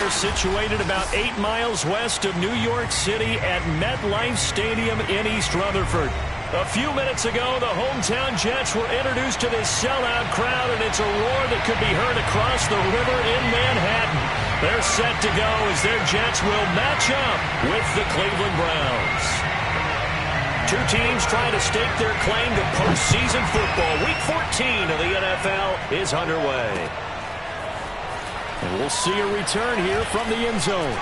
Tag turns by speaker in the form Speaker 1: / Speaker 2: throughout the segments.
Speaker 1: We're situated about 8 miles west of New York City at MetLife Stadium in East Rutherford. A few minutes ago, the hometown Jets were introduced to this sellout crowd, and it's a roar that could be heard across the river in Manhattan. They're set to go as their Jets will match up with the Cleveland Browns. Two teams trying to stake their claim to postseason football. Week 14 of the NFL is underway. And we'll see a return here from the end zone.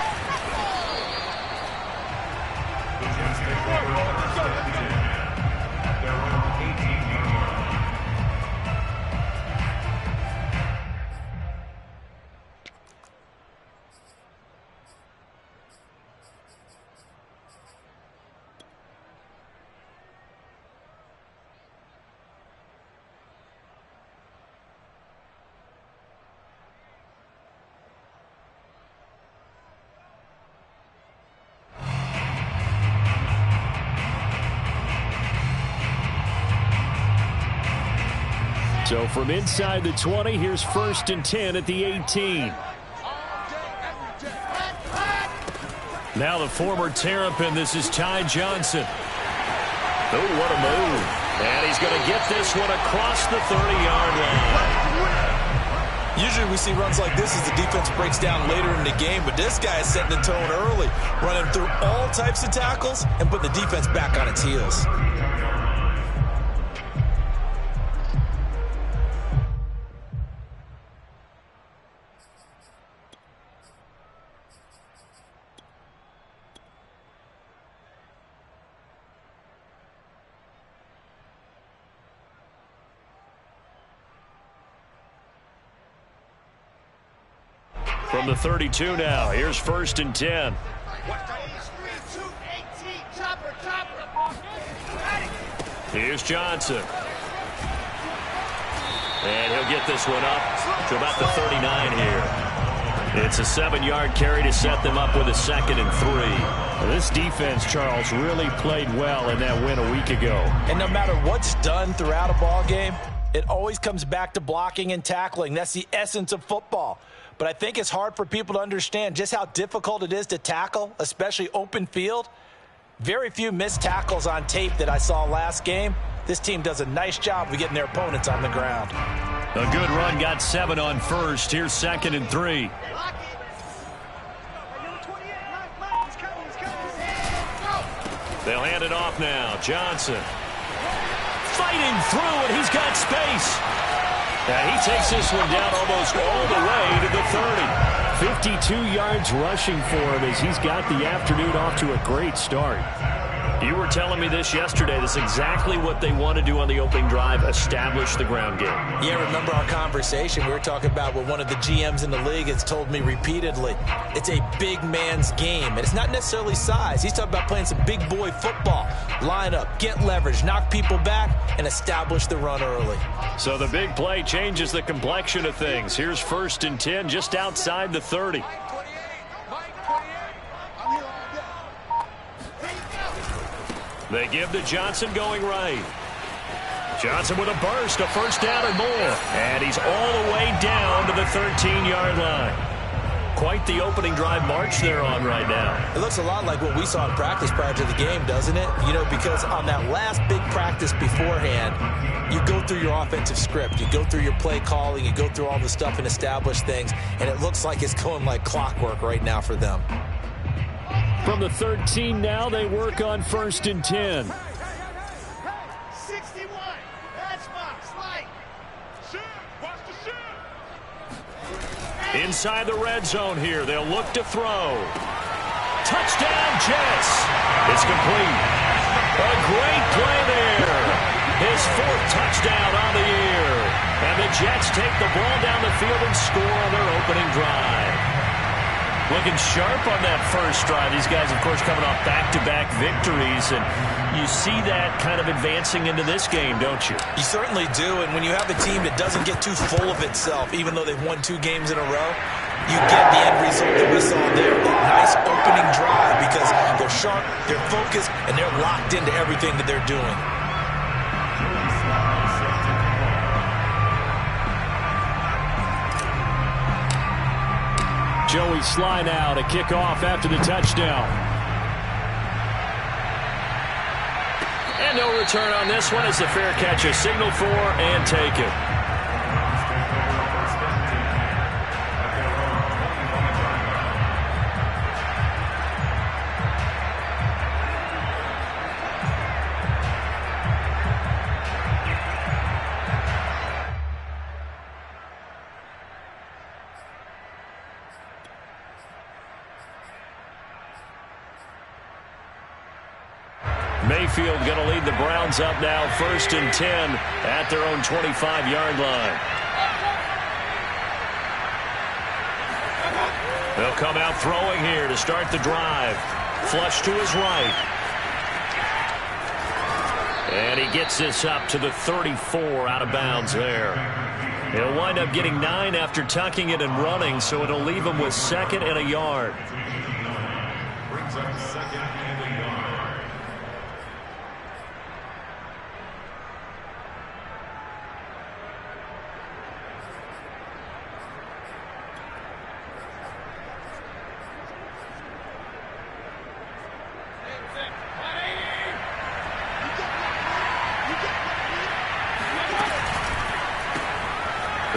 Speaker 1: So from inside the 20, here's 1st and 10 at the 18. Now the former Terrapin, this is Ty Johnson. Oh, what a move. And he's going to get this one across the 30-yard line.
Speaker 2: Usually we see runs like this as the defense breaks down later in the game, but this guy is setting the tone early, running through all types of tackles and putting the defense back on its heels.
Speaker 1: From the 32 now, here's 1st and 10. Here's Johnson. And he'll get this one up to about the 39 here. It's a 7-yard carry to set them up with a 2nd and 3. Well, this defense, Charles, really played well in that win a week ago.
Speaker 2: And no matter what's done throughout a ball game, it always comes back to blocking and tackling. That's the essence of football. But I think it's hard for people to understand just how difficult it is to tackle, especially open field. Very few missed tackles on tape that I saw last game. This team does a nice job of getting their opponents on the ground.
Speaker 1: A good run, got 7 on 1st. Here's 2nd and 3. They'll hand it off now. Johnson fighting through, and he's got space. And he takes this one down almost all the way to the 30. 52 yards rushing for him as he's got the afternoon off to a great start. You were telling me this yesterday. This is exactly what they want to do on the opening drive, establish the ground game.
Speaker 2: Yeah, remember our conversation? We were talking about what one of the GMs in the league has told me repeatedly. It's a big man's game, and it's not necessarily size. He's talking about playing some big boy football. Line up, get leverage, knock people back, and establish the run early.
Speaker 1: So the big play changes the complexion of things. Here's 1st and 10 just outside the 30. They give to Johnson going right. Johnson with a burst, a first down and more. And he's all the way down to the 13-yard line. Quite the opening drive march they're on right now.
Speaker 2: It looks a lot like what we saw in practice prior to the game, doesn't it? You know, because on that last big practice beforehand, you go through your offensive script. You go through your play calling. You go through all the stuff and establish things. And it looks like it's going like clockwork right now for them.
Speaker 1: From the 13 now, they work on 1st and 10.
Speaker 3: 61. That's box. Light. Shoot. Watch the shoot.
Speaker 1: Inside the red zone here. They'll look to throw. Touchdown, Jets. It's complete. A great play there. His 4th touchdown on the year. And the Jets take the ball down the field and score on their opening drive. Looking sharp on that first drive. These guys, of course, coming off back-to-back victories, and you see that kind of advancing into this game, don't you?
Speaker 2: You certainly do, and when you have a team that doesn't get too full of itself, even though they've won 2 games in a row, you get the end result that we saw there, that nice opening drive, because they're sharp, they're focused, and they're locked into everything that they're doing.
Speaker 1: Joey Sly now to kick off after the touchdown. And no return on this one as the fair catch is signaled for and taken. Mayfield going to lead the Browns up now 1st and 10 at their own 25-yard line. They'll come out throwing here to start the drive. Flush to his right. And he gets this up to the 34 out of bounds there. He'll wind up getting 9 after tucking it and running, so it'll leave him with 2nd and a yard.
Speaker 3: Brings up 2nd and a yard.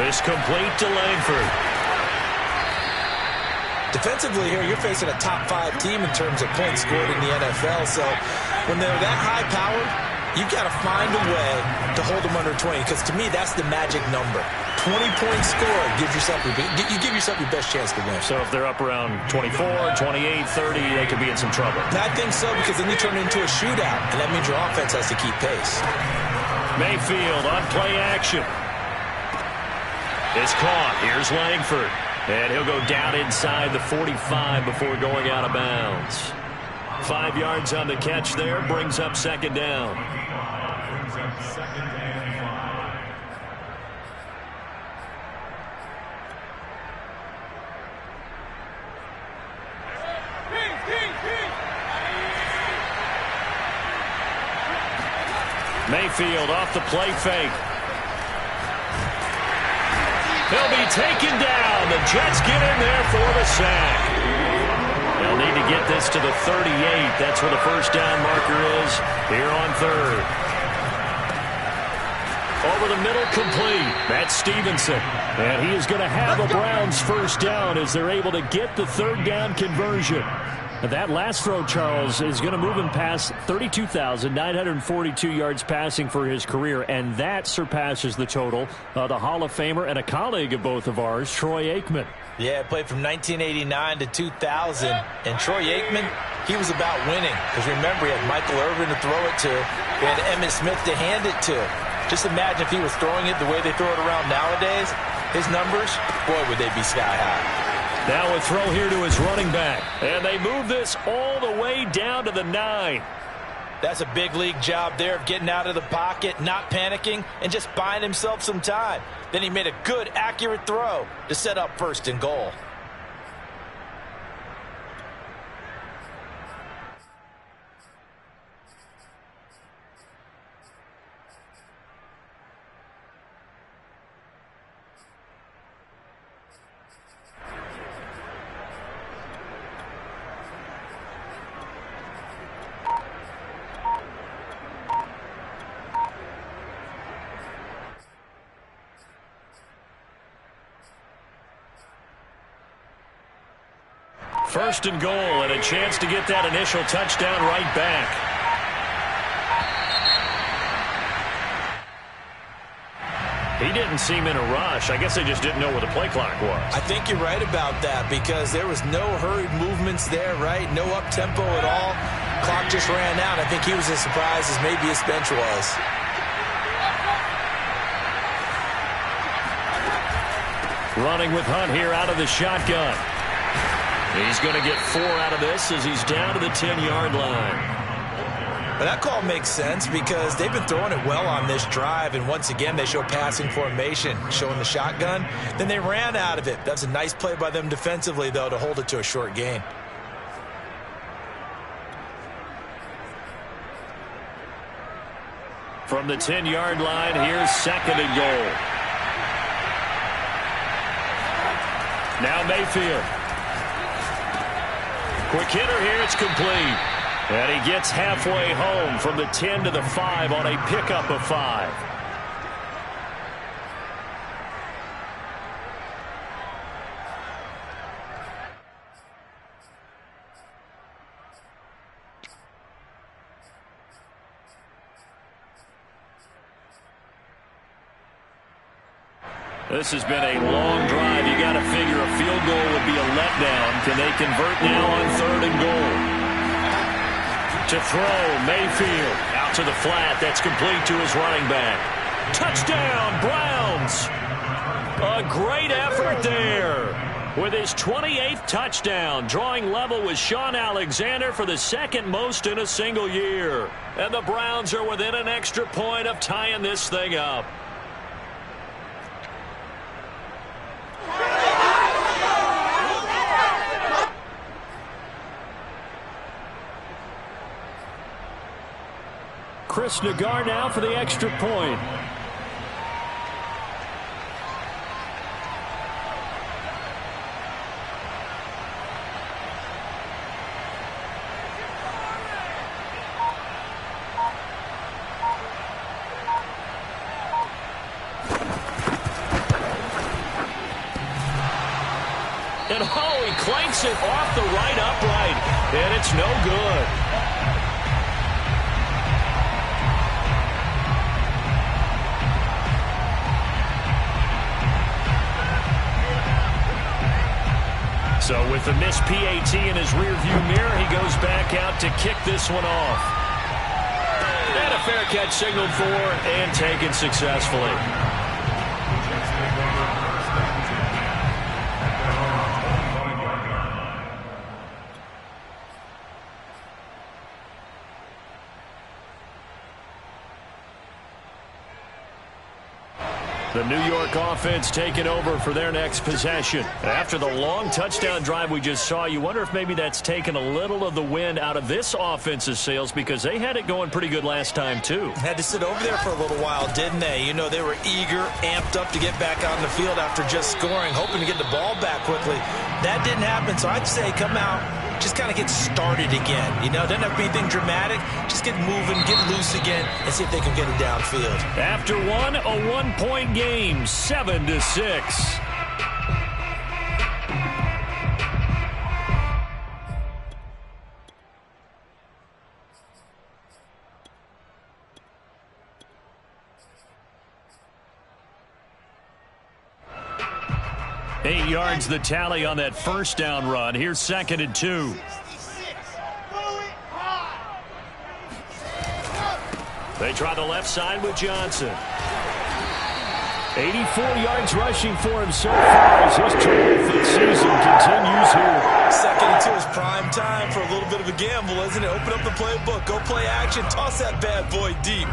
Speaker 1: This complete to Langford.
Speaker 2: Defensively here, you're facing a top 5 team in terms of points scored in the NFL. So when they're that high powered, you've got to find a way to hold them under 20. Because to me, that's the magic number. 20 points scored gives yourself you give yourself your best chance to win.
Speaker 1: So if they're up around 24, 28, 30, they could be in some trouble.
Speaker 2: I think so, because then you turn it into a shootout, and that means your offense has to keep pace.
Speaker 1: Mayfield on play action. It's caught. Here's Langford. And he'll go down inside the 45 before going out of bounds. 5 yards on the catch there. Brings up 2nd down.
Speaker 3: Brings up 2nd and 5.
Speaker 1: Mayfield off the play fake. He'll be taken down. The Jets get in there for the sack. They'll need to get this to the 38. That's where the first down marker is here on 3rd. Over the middle, complete. That's Stevenson. And he is going to have a Browns first down as they're able to get the 3rd down conversion. That last throw, Charles, is going to move him past 32,942 yards passing for his career, and that surpasses the total of the Hall of Famer and a colleague of both of ours, Troy Aikman.
Speaker 2: Yeah, played from 1989 to 2000, and Troy Aikman, he was about winning. Because remember, he had Michael Irvin to throw it to. He had Emmitt Smith to hand it to. Just imagine if he was throwing it the way they throw it around nowadays. His numbers, boy, would they be sky high.
Speaker 1: Now a throw here to his running back. And they move this all the way down to the 9.
Speaker 2: That's a big league job there of getting out of the pocket, not panicking, and just buying himself some time. Then he made a good, accurate throw to set up 1st and goal.
Speaker 1: First and goal, and a chance to get that initial touchdown right back. He didn't seem in a rush. I guess they just didn't know where the play clock was.
Speaker 2: I think you're right about that, because there was no hurried movements there, right? No up-tempo at all. Clock just ran out. I think he was as surprised as maybe his bench was.
Speaker 1: Running with Hunt here out of the shotgun. He's going to get 4 out of this as he's down to the 10-yard line.
Speaker 2: But that call makes sense because they've been throwing it well on this drive, and once again they show passing formation, showing the shotgun. Then they ran out of it. That's a nice play by them defensively, though, to hold it to a short gain.
Speaker 1: From the 10-yard line, here's 2nd and goal. Now Mayfield. Quick hitter here. It's complete. And he gets halfway home from the 10 to the 5 on a pickup of 5. This has been a long drive. You got to figure a field goal would be a letdown. Can they convert now on 3rd and goal? To throw, Mayfield out to the flat. That's complete to his running back. Touchdown, Browns. A great effort there. With his 28th touchdown, drawing level with Sean Alexander for the 2nd most in a single year. And the Browns are within an extra point of tying this thing up. Chris Nagar now for the extra point. And he clanks it off the right upright, and it's no good. So with the missed PAT in his rearview mirror, he goes back out to kick this one off. And a fair catch signaled for and taken successfully. The New York offense taking over for their next possession. After the long touchdown drive we just saw, you wonder if maybe that's taken a little of the wind out of this offense's sails, because they had it going pretty good last time, too.
Speaker 2: Had to sit over there for a little while, didn't they? You know, they were eager, amped up to get back on the field after just scoring, hoping to get the ball back quickly. That didn't happen, so I'd say come out, just kind of get started again. You know, doesn't have to be anything dramatic. Just get moving, get loose again, and see if they can get it downfield.
Speaker 1: After one, a 1-point game, 7-6. Eight yards the tally on that first down run. Here's 2nd and 2. They try the left side with Johnson. 84 yards rushing for him so far as his terrific season continues here.
Speaker 2: 2nd and 2 is prime time for a little bit of a gamble, isn't it? Open up the playbook, go play action, toss that bad boy deep.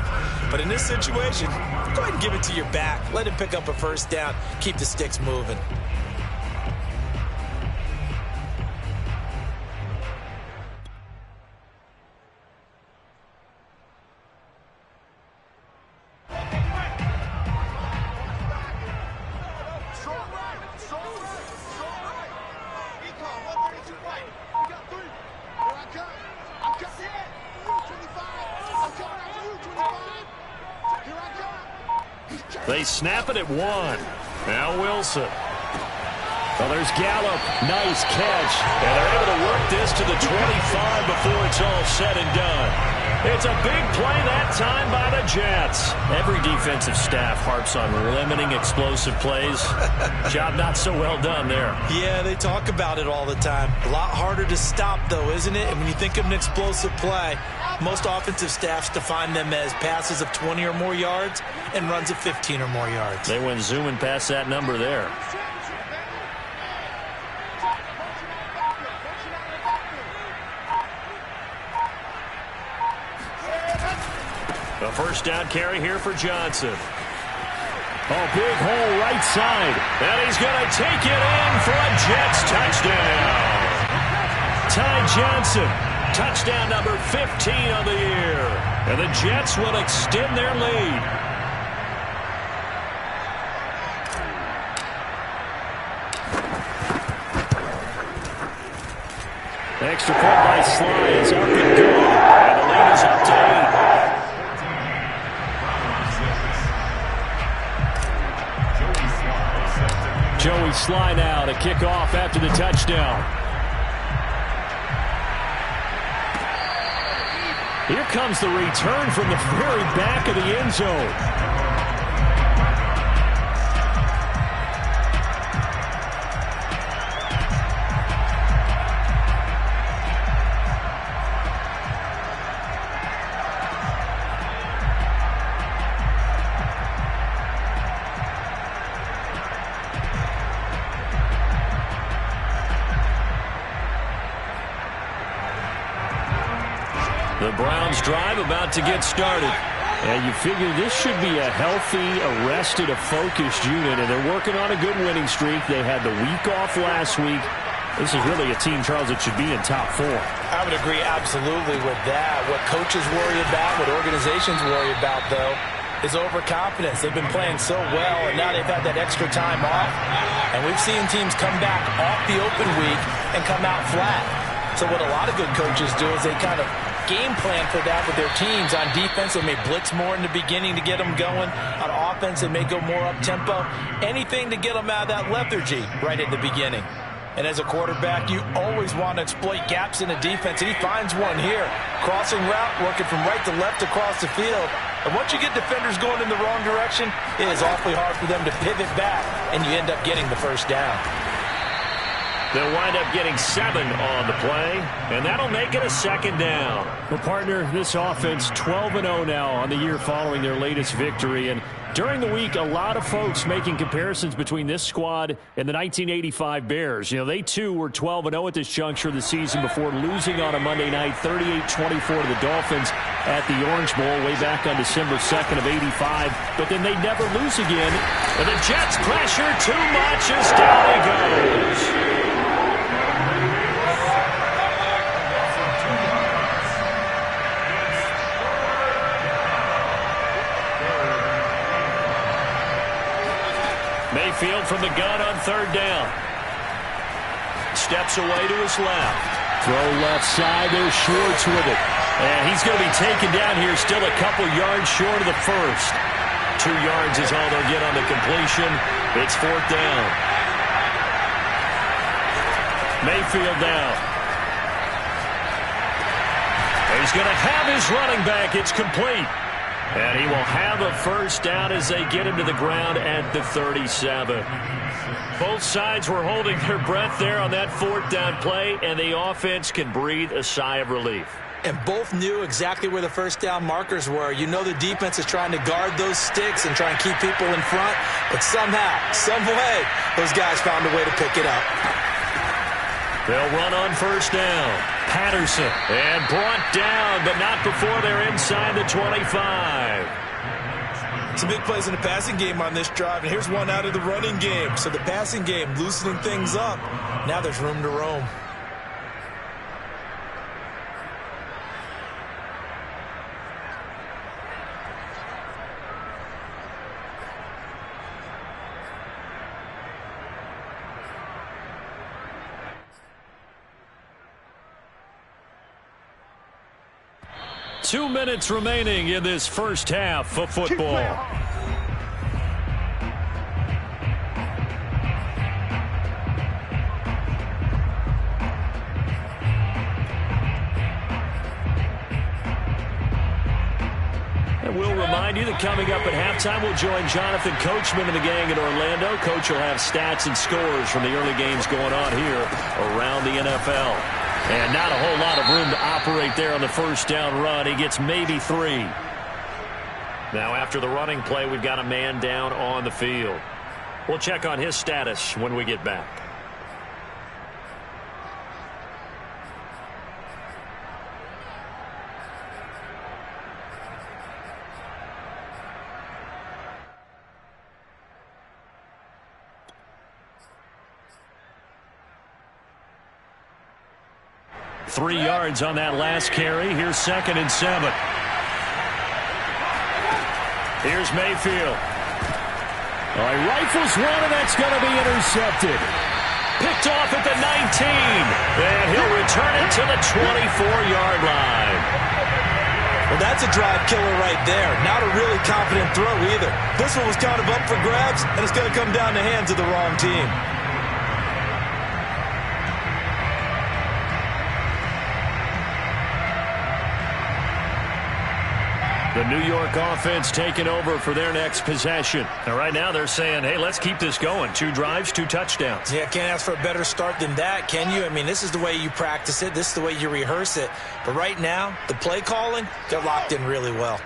Speaker 2: But in this situation, go ahead and give it to your back. Let him pick up a first down, keep the sticks moving.
Speaker 1: They snap it at 1. Now Wilson. Well, there's Gallup. Nice catch. And they're able to work this to the 25 before it's all said and done. It's a big play that time by the Jets. Every defensive staff harps on limiting explosive plays. Job not so well done there.
Speaker 2: Yeah, they talk about it all the time. A lot harder to stop, though, isn't it? And when you think of an explosive play, most offensive staffs define them as passes of 20 or more yards and runs of 15 or more yards.
Speaker 1: They went zooming past that number there. A first down carry here for Johnson. Oh, big hole right side. And he's going to take it in for a Jets touchdown. Ty Johnson, touchdown number 15 on the year. And the Jets will extend their lead. Extra point by Sly is up and good. And the lead is up to 8. Joey Sly now to kick off after the touchdown. Here comes the return from the very back of the end zone. The Browns drive about to get started. And you figure this should be a healthy, arrested, a focused unit. And they're working on a good winning streak. They had the week off last week. This is really a team, Charles, that should be in top 4.
Speaker 2: I would agree absolutely with that. What coaches worry about, what organizations worry about, though, is overconfidence. They've been playing so well, and now they've had that extra time off. And we've seen teams come back off the open week and come out flat. So what a lot of good coaches do is they kind of game plan for that with their teams. On defense, they may blitz more in the beginning to get them going. On offense, they may go more up-tempo. Anything to get them out of that lethargy right at the beginning. And as a quarterback, you always want to exploit gaps in the defense, and he finds one here. Crossing route, working from right to left across the field. And once you get defenders going in the wrong direction, it is awfully hard for them to pivot back, and you end up getting the first down.
Speaker 1: They'll wind up getting 7 on the play, and that'll make it a second down. Well, partner, this offense 12-0 now on the year following their latest victory. And during the week, a lot of folks making comparisons between this squad and the 1985 Bears. You know, they too were 12-0 at this juncture of the season before losing on a Monday night 38-24 to the Dolphins at the Orange Bowl way back on December 2nd of 85. But then they never lose again. And the Jets pressure too much as down he goes. Mayfield from the gun on 3rd down. Steps away to his left. Throw left side. There's Schwartz with it. And he's going to be taken down here, still a couple yards short of the first. 2 yards is all they'll get on the completion. It's 4th down. Mayfield down. He's going to have his running back. It's complete. And he will have a first down as they get him to the ground at the 37. Both sides were holding their breath there on that 4th down play, and the offense can breathe a sigh of relief.
Speaker 2: And both knew exactly where the first down markers were. You know the defense is trying to guard those sticks and try and keep people in front, but somehow, some way, those guys found a way to pick it up.
Speaker 1: They'll run on first down. Patterson, and brought down, but not before they're inside the 25.
Speaker 2: Some big plays in the passing game on this drive, and here's one out of the running game. So the passing game loosening things up. Now there's room to roam.
Speaker 1: Two minutes remaining in this first half of football. And we'll remind you that coming up at halftime, we'll join Jonathan Coachman and the gang in Orlando. Coach will have stats and scores from the early games going on here around the NFL. And not a whole lot of room to operate there on the first down run. He gets maybe 3. Now after the running play, we've got a man down on the field. We'll check on his status when we get back. Three yards on that last carry. Here's 2nd and 7. Here's Mayfield. Oh, he rifles one, and that's going to be intercepted. Picked off at the 19. And he'll return it to the 24-yard line.
Speaker 2: Well, that's a drive killer right there. Not a really confident throw either. This one was kind of up for grabs, and it's going to come down the hands of the wrong team.
Speaker 1: The New York offense taking over for their next possession. And right now they're saying, hey, let's keep this going. 2 drives, 2 touchdowns.
Speaker 2: Yeah, can't ask for a better start than that, can you? I mean, this is the way you practice it. This is the way you rehearse it. But right now, the play calling, they're locked in really well.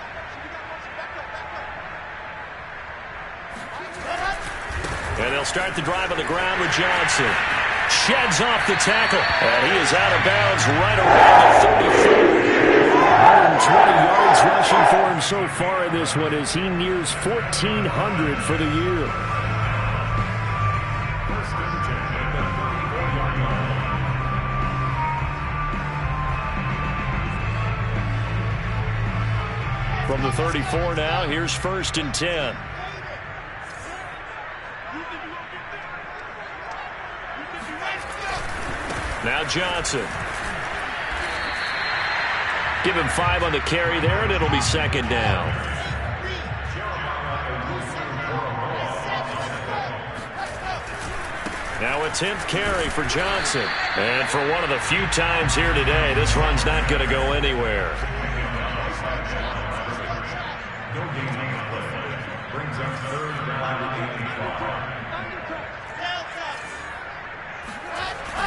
Speaker 1: And they'll start the drive on the ground with Johnson. Sheds off the tackle. And he is out of bounds right around the 34. 120 yards rushing for him so far in this one as he nears 1,400 for the year. From the 34 now, here's 1st and 10. Now Johnson. Give him 5 on the carry there, and it'll be 2nd down. Now a 10th carry for Johnson. And for one of the few times here today, this run's not going to go anywhere.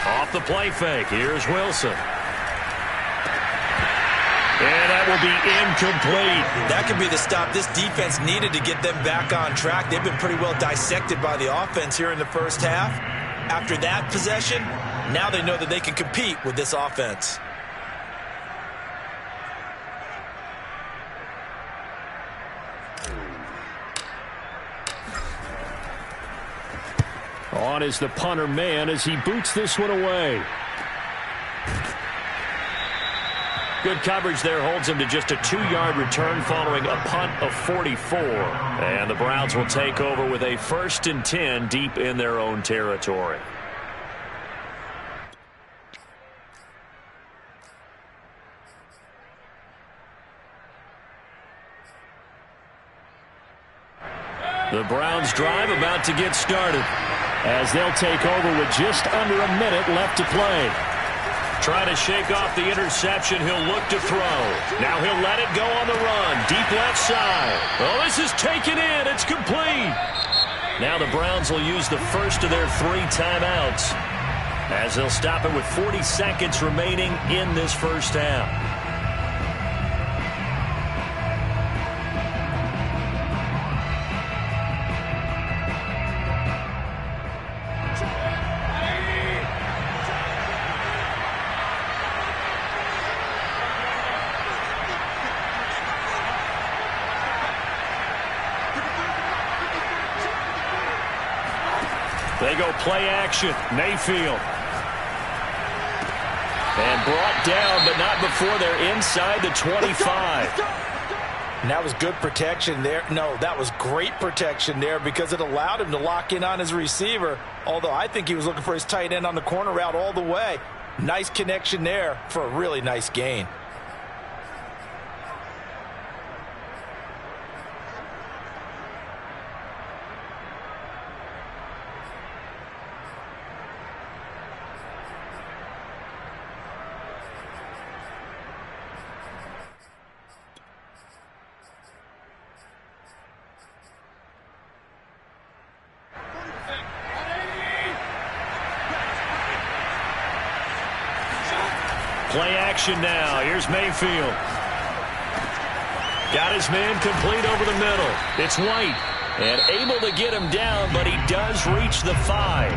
Speaker 1: Off the play fake, here's Wilson. And that will be incomplete.
Speaker 2: That could be the stop this defense needed to get them back on track. They've been pretty well dissected by the offense here in the first half. After that possession, now they know that they can compete with this offense.
Speaker 1: On is the punter man as he boots this one away. Good coverage there holds him to just a 2-yard return following a punt of 44. And the Browns will take over with a 1st and 10 deep in their own territory. The Browns drive about to get started as they'll take over with just under a minute left to play. Trying to shake off the interception. He'll look to throw. Now he'll let it go on the run. Deep left side. Oh, this is taken in. It's complete. Now the Browns will use the first of their 3 timeouts as they'll stop it with 40 seconds remaining in this first half. They go play action. Mayfield. And brought down, but not before they're inside the 25.
Speaker 2: And that was good protection there. No, that was great protection there because it allowed him to lock in on his receiver. Although I think he was looking for his tight end on the corner route all the way. Nice connection there for a really nice gain.
Speaker 1: Play action now. Here's Mayfield. Got his man complete over the middle. It's White. And able to get him down, but he does reach the 5.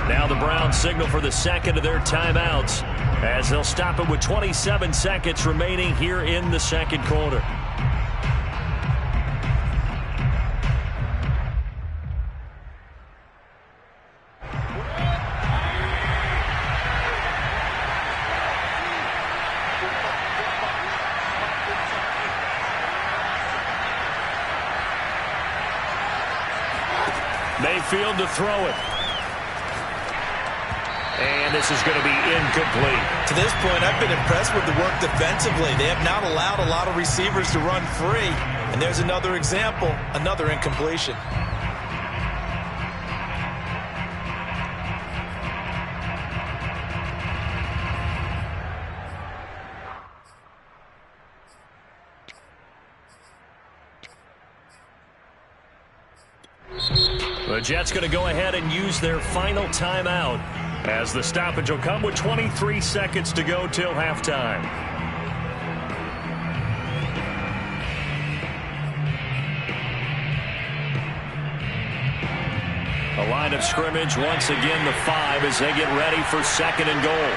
Speaker 1: Now the Browns signal for the second of their timeouts as they'll stop it with 27 seconds remaining here in the second quarter. Mayfield to throw it. And this is going to be incomplete.
Speaker 2: To this point, I've been impressed with the work defensively. They have not allowed a lot of receivers to run free. And there's another example, another incompletion.
Speaker 1: The Jets going to go ahead and use their final timeout as the stoppage will come with 23 seconds to go till halftime. A line of scrimmage once again the 5 as they get ready for 2nd and goal.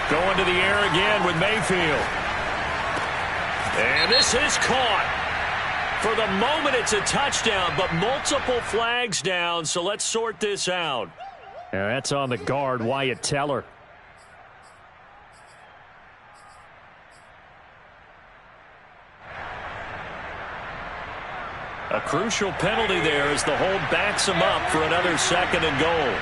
Speaker 1: Going to the air again with Mayfield. And this is caught. For the moment, it's a touchdown, but multiple flags down, so let's sort this out. Yeah, that's on the guard, Wyatt Teller. A crucial penalty there as the hold backs him up for another 2nd and goal.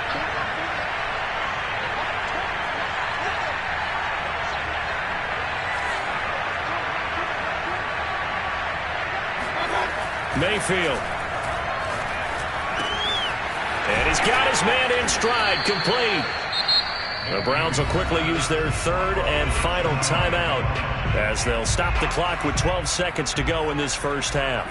Speaker 1: Mayfield. And he's got his man in stride, complete. The Browns will quickly use their 3rd and final timeout as they'll stop the clock with 12 seconds to go in this first half.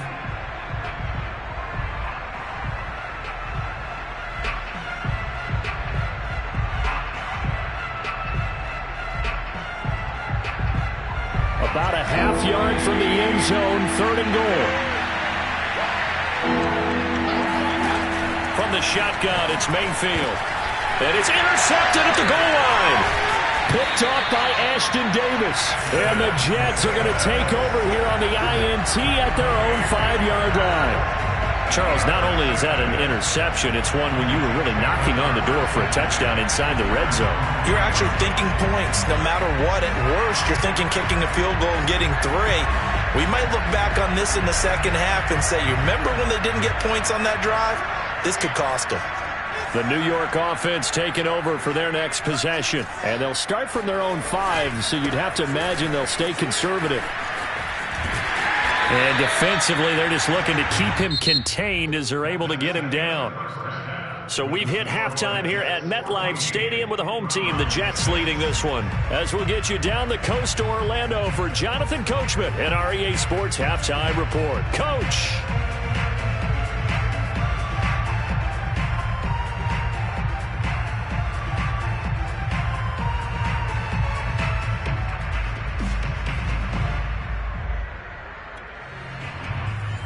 Speaker 1: About a half yard from the end zone, 3rd and goal. From the shotgun, it's Mayfield. And it's intercepted at the goal line. Picked off by Ashton Davis. And the Jets are going to take over here on the INT at their own 5-yard line. Charles, not only is that an interception, it's one when you were really knocking on the door for a touchdown inside the red zone.
Speaker 2: You're actually thinking points. No matter what, at worst, you're thinking kicking a field goal and getting 3. We might look back on this in the second half and say, you remember when they didn't get points on that drive? This could cost them.
Speaker 1: The New York offense taking over for their next possession. And they'll start from their own 5, so you'd have to imagine they'll stay conservative. And defensively, they're just looking to keep him contained as they're able to get him down. So we've hit halftime here at MetLife Stadium with the home team, the Jets, leading this one. As we'll get you down the coast to Orlando for Jonathan Coachman and our EA Sports Halftime Report. Coach.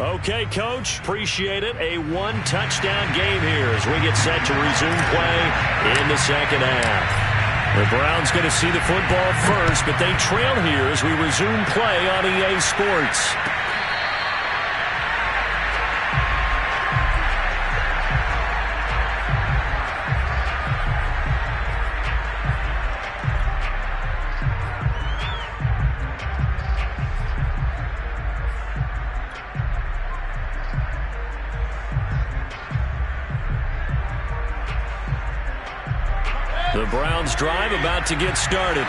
Speaker 1: Okay, Coach, appreciate it. A 1-touchdown game here as we get set to resume play in the second half. The Browns going to see the football first, but they trail here as we resume play on EA Sports. The Browns drive about to get started.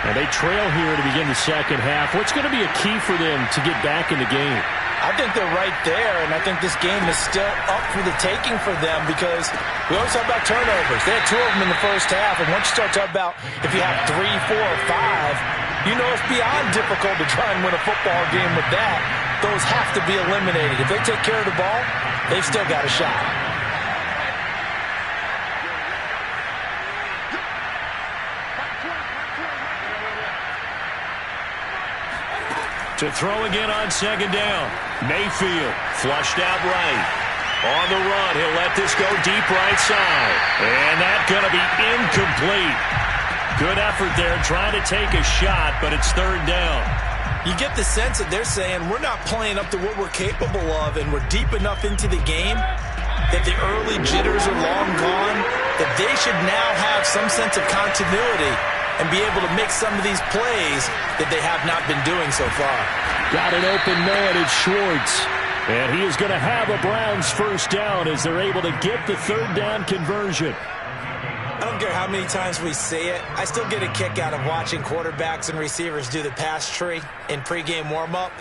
Speaker 1: And they trail here to begin the second half. What's going to be a key for them to get back in the game?
Speaker 2: I think they're right there, and I think this game is still up for the taking for them because we always talk about turnovers. They had 2 of them in the first half, and once you start talking about if you have 3, 4, or 5, you know it's beyond difficult to try and win a football game with that. Those have to be eliminated. If they take care of the ball, they've still got a shot.
Speaker 1: To throw again on second down. Mayfield flushed out right. On the run, he'll let this go deep right side. And that's going to be incomplete. Good effort there trying to take a shot, but it's 3rd down.
Speaker 2: You get the sense that they're saying we're not playing up to what we're capable of, and we're deep enough into the game that the early jitters are long gone, that they should now have some sense of continuity and be able to make some of these plays that they have not been doing so far.
Speaker 1: Got an open man, it's Schwartz. And he is going to have a Browns first down as they're able to get the third down conversion.
Speaker 2: I don't care how many times we see it. I still get a kick out of watching quarterbacks and receivers do the pass tree in pregame warm-up.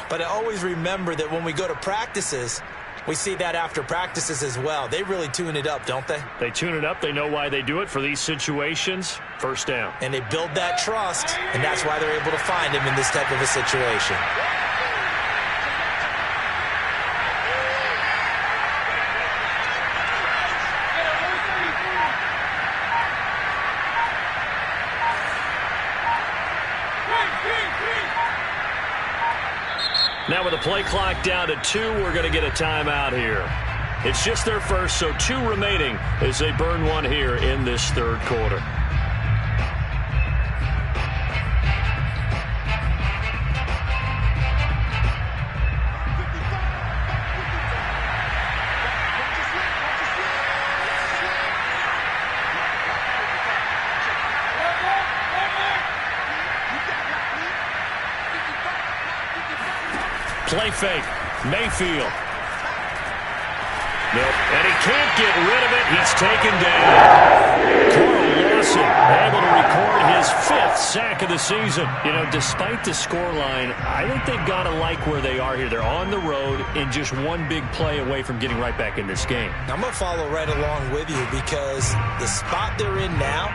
Speaker 2: But I always remember that when we go to practices, we see that after practices as well. They really tune it up, don't they?
Speaker 1: They tune it up. They know why they do it for these situations. First down.
Speaker 2: And they build that trust, and that's why they're able to find him in this type of a situation.
Speaker 1: Now with the play clock down to 2, we're going to get a timeout here. It's just their first, so 2 remaining as they burn one here in this third quarter. Play fake. Mayfield. Nope. And he can't get rid of it. He's taken down. Carl Lawson able to record his 5th sack of the season. You know, despite the scoreline, I think they've got to like where they are here. They're on the road and just one big play away from getting right back in this game.
Speaker 2: I'm going to follow right along with you because the spot they're in now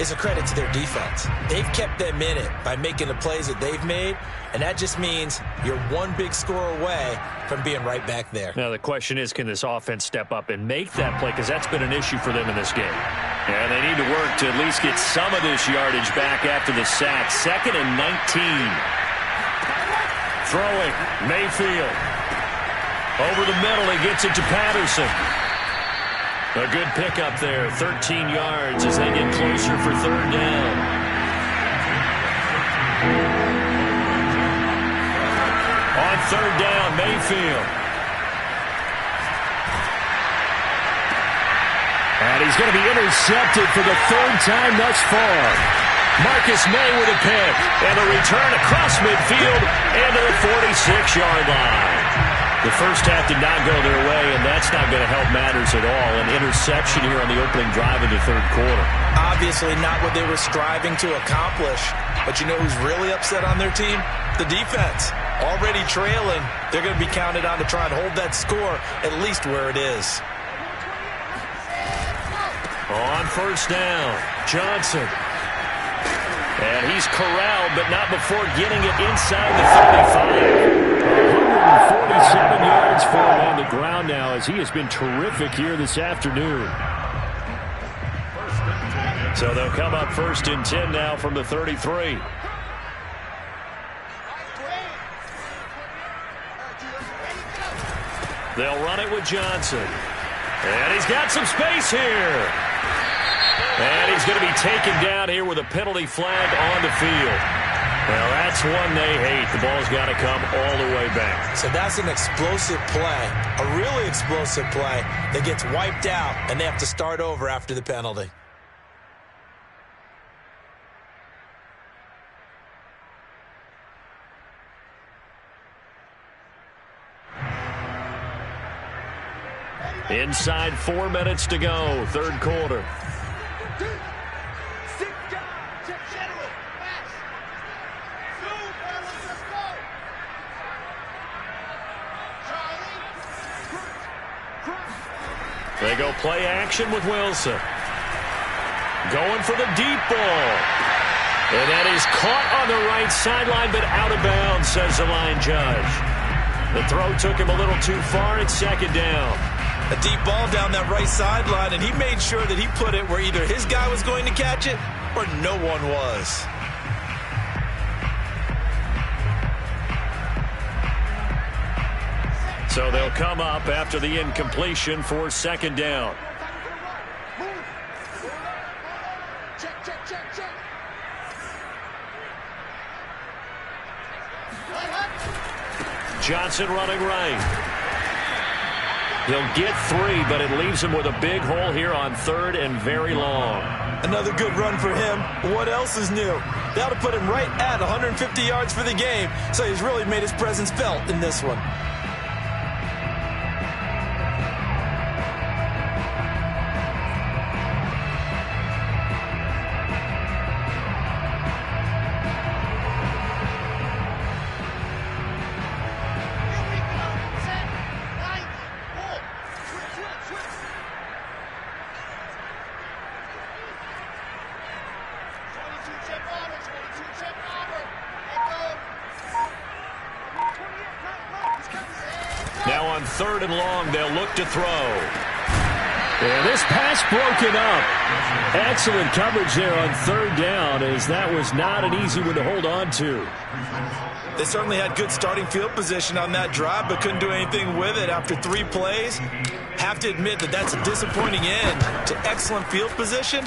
Speaker 2: is a credit to their defense. They've kept them in it by making the plays that they've made, and that just means you're one big score away from being right back there.
Speaker 1: Now the question is, can this offense step up and make that play? Because that's been an issue for them in this game. And they need to work to at least get some of this yardage back after the sack. 2nd and 19. Throwing. Mayfield. Over the middle, he gets it to Patterson. A good pickup there, 13 yards as they get closer for third down. On third down, Mayfield. And he's going to be intercepted for the 3rd time thus far. Marcus May with a pick. And a return across midfield and to the 46-yard line. The first half did not go their way, and that's not going to help matters at all. An interception here on the opening drive of the third quarter.
Speaker 2: Obviously not what they were striving to accomplish. But you know who's really upset on their team? The defense. Already trailing. They're going to be counted on to try and hold that score at least where it is.
Speaker 1: On first down, Johnson. And he's corralled, but not before getting it inside the 35. 147 yards for him on the ground now as he has been terrific here this afternoon. So they'll come up 1st and 10 now from the 33. They'll run it with Johnson. And he's got some space here. And he's going to be taken down here with a penalty flag on the field. Well, that's one they hate. The ball's got to come all the way back.
Speaker 2: So that's an explosive play, a really explosive play that gets wiped out, and they have to start over after the penalty.
Speaker 1: Inside 4 minutes to go, third quarter. They go play action with Wilson. Going for the deep ball. And that is caught on the right sideline, but out of bounds, says the line judge. The throw took him a little too far. It's 2nd down.
Speaker 2: A deep ball down that right sideline, and he made sure that he put it where either his guy was going to catch it or no one was.
Speaker 1: So they'll come up after the incompletion for 2nd down. Johnson running right. He'll get 3, but it leaves him with a big hole here on 3rd and very long.
Speaker 2: Another good run for him. What else is new? That'll put him right at 150 yards for the game, so he's really made his presence felt in this one.
Speaker 1: Now on 3rd and long, they'll look to throw. And this pass broken up. Excellent coverage there on 3rd down, as that was not an easy one to hold on to.
Speaker 2: They certainly had good starting field position on that drive, but couldn't do anything with it after 3 plays. Have to admit that that's a disappointing end to excellent field position.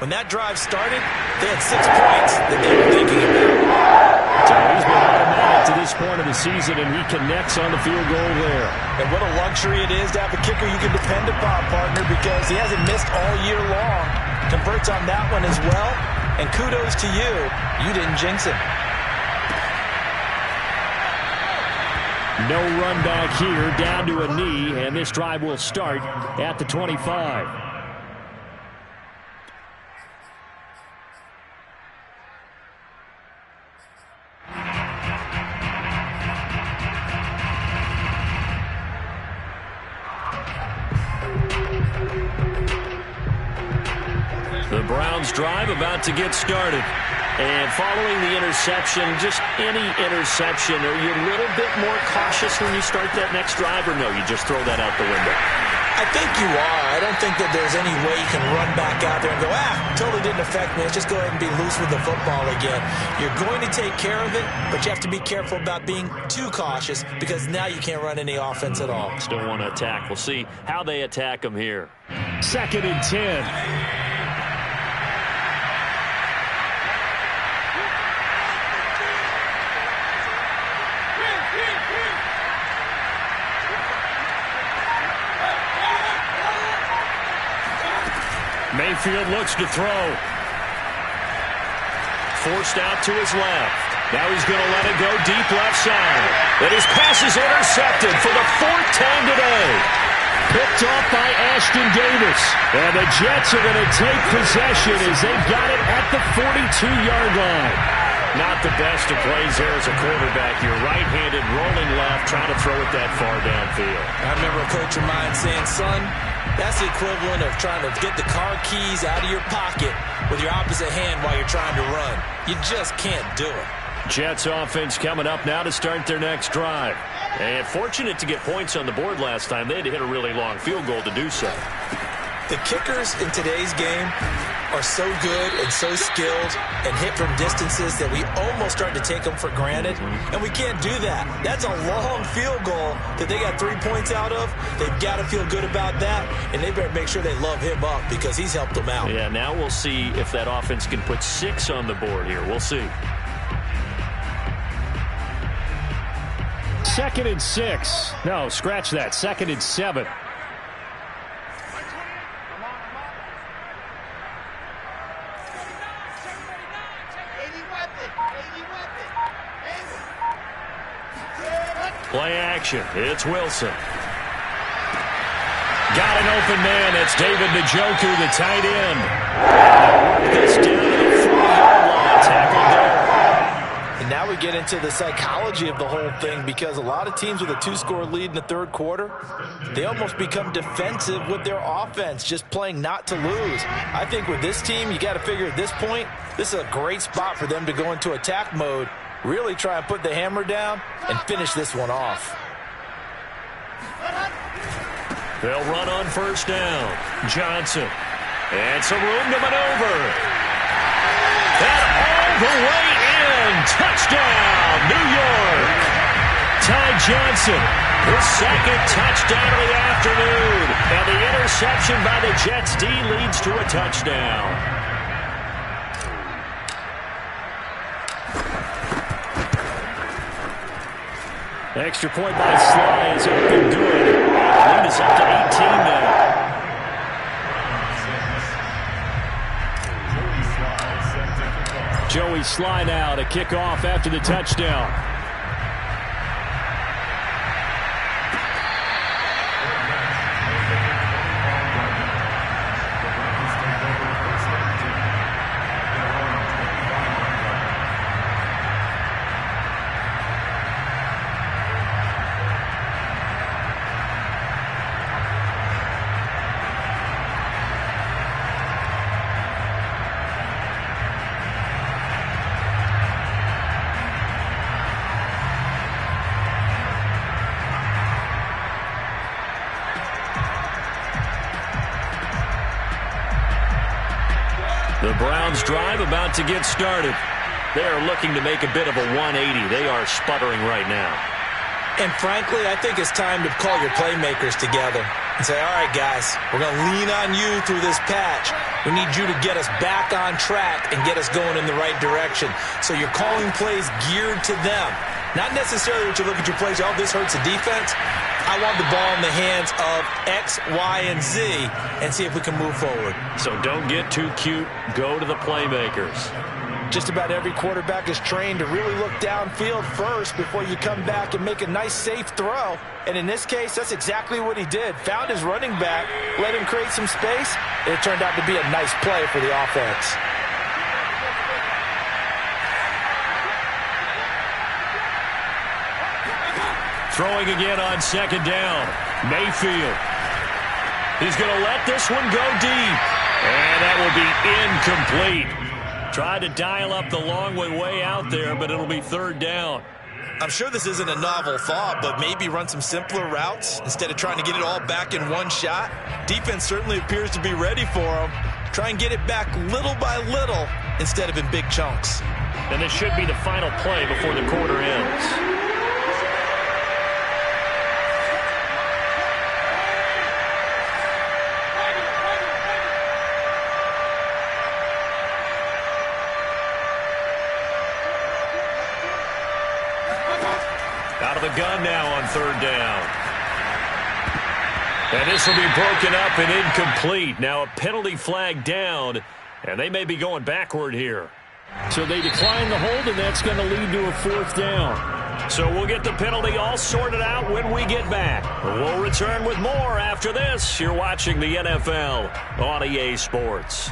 Speaker 2: When that drive started, they had 6 points that they were thinking about.
Speaker 1: So he's been automatic to this point of the season, and he connects on the field goal there.
Speaker 2: And what a luxury it is to have a kicker you can depend upon, partner, because he hasn't missed all year long. Converts on that one as well, and kudos to you. You didn't jinx him.
Speaker 1: No run back here, down to a knee, and this drive will start at the 25. The Browns drive about to get started. And following the interception, just any interception, are you a little bit more cautious when you start that next drive, or no, you just throw that out the window?
Speaker 2: I think you are. I don't think that there's any way you can run back out there and go, totally didn't affect me. Let's just go ahead and be loose with the football again. You're going to take care of it, but you have to be careful about being too cautious, because now you can't run any offense at all.
Speaker 1: Still want to attack. We'll see how they attack them here. 2nd and 10. Mayfield looks to throw. Forced out to his left. Now he's going to let it go deep left side. And his pass is intercepted for the 4th time today. Picked off by Ashton Davis. And the Jets are going to take possession as they've got it at the 42-yard line. Not the best of plays there as a quarterback. You're right-handed, rolling left, trying to throw it that far downfield.
Speaker 2: I remember a coach of mine saying, son, that's the equivalent of trying to get the car keys out of your pocket with your opposite hand while you're trying to run. You just can't do it.
Speaker 1: Jets offense coming up now to start their next drive. And fortunate to get points on the board last time. They had to hit a really long field goal to do so.
Speaker 2: The kickers in today's game are so good and so skilled and hit from distances that we almost start to take them for granted. And we can't do that. That's a long field goal that they got 3 points out of. They've got to feel good about that, and they better make sure they love him up because he's helped them out.
Speaker 1: Yeah, now we'll see if that offense can put 6 on the board here. We'll see. 2nd and 6. No, scratch that. 2nd and 7. Play action. It's Wilson. Got an open man. That's David Njoku, the tight end. This down to the 40-yard line. Tackled there.
Speaker 2: And now we get into the psychology of the whole thing, because a lot of teams with a 2-score lead in the 3rd quarter, they almost become defensive with their offense, just playing not to lose. I think with this team, you got to figure at this point, this is a great spot for them to go into attack mode, really try and put the hammer down and finish this one off.
Speaker 1: They'll run on 1st down. Johnson. And some room to maneuver. And all the way in. Touchdown, New York. Ty Johnson, his 2nd touchdown of the afternoon. And the interception by the Jets D leads to a touchdown. Extra point by Sly is up and good. Lead is up to 18 now. Joey Sly now to kick off after the touchdown. The Browns drive about to get started. They are looking to make a bit of a 180. They are sputtering right now.
Speaker 2: And frankly, I think it's time to call your playmakers together and say, all right, guys, we're going to lean on you through this patch. We need you to get us back on track and get us going in the right direction. So you're calling plays geared to them. Not necessarily that you look at your plays, oh, this hurts the defense. I want the ball in the hands of X, Y, and Z and see if we can move forward.
Speaker 1: So don't get too cute. Go to the playmakers.
Speaker 2: Just about every quarterback is trained to really look downfield first before you come back and make a nice, safe throw. And in this case, that's exactly what he did. Found his running back, let him create some space, and it turned out to be a nice play for the offense.
Speaker 1: Throwing again on second down. Mayfield. He's going to let this one go deep. And that will be incomplete. Tried to dial up the long way out there, but it'll be third down.
Speaker 2: I'm sure this isn't a novel thought, but maybe run some simpler routes instead of trying to get it all back in one shot. Defense certainly appears to be ready for him. Try and get it back little by little instead of in big chunks.
Speaker 1: And this should be the final play before the quarter ends. Out of the gun now on third down. And this will be broken up and incomplete. Now a penalty flag down, and they may be going backward here. So they decline the hold, and that's going to lead to a fourth down. So we'll get the penalty all sorted out when we get back. We'll return with more after this. You're watching the NFL on EA Sports.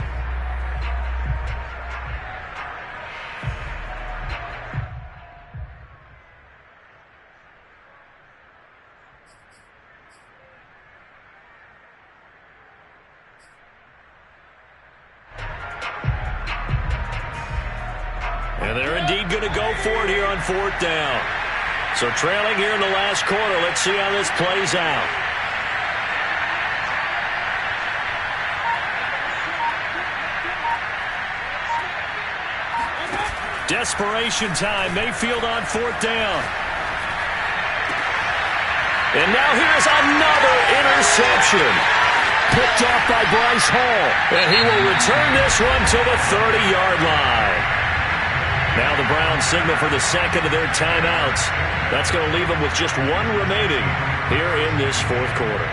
Speaker 1: And they're indeed going to go for it here on fourth down. So trailing here in the last quarter. Let's see how this plays out. Desperation time. Mayfield on fourth down. And now here's another interception. Picked off by Bryce Hall. And he will return this one to the 30-yard line. Now the Browns signal for the second of their timeouts. That's going to leave them with just one remaining here in this fourth quarter.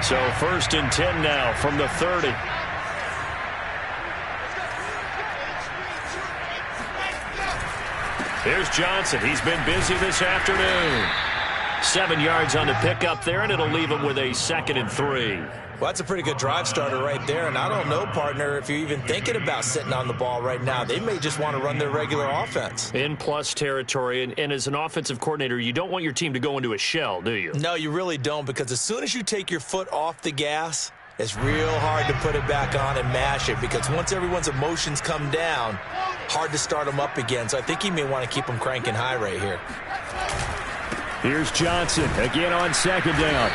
Speaker 1: So 1st and 10 now from the 30. Here's Johnson. He's been busy this afternoon. 7 yards on the pickup there, and it'll leave him with a 2nd and 3.
Speaker 2: Well, that's a pretty good drive starter right there, and I don't know, partner, if you're even thinking about sitting on the ball right now. They may just want to run their regular offense.
Speaker 1: In plus territory, and as an offensive coordinator, you don't want your team to go into a shell, do you?
Speaker 2: No, you really don't, because as soon as you take your foot off the gas, it's real hard to put it back on and mash it, because once everyone's emotions come down, hard to start them up again. So I think he may want to keep them cranking high right here.
Speaker 1: Here's Johnson again on second down.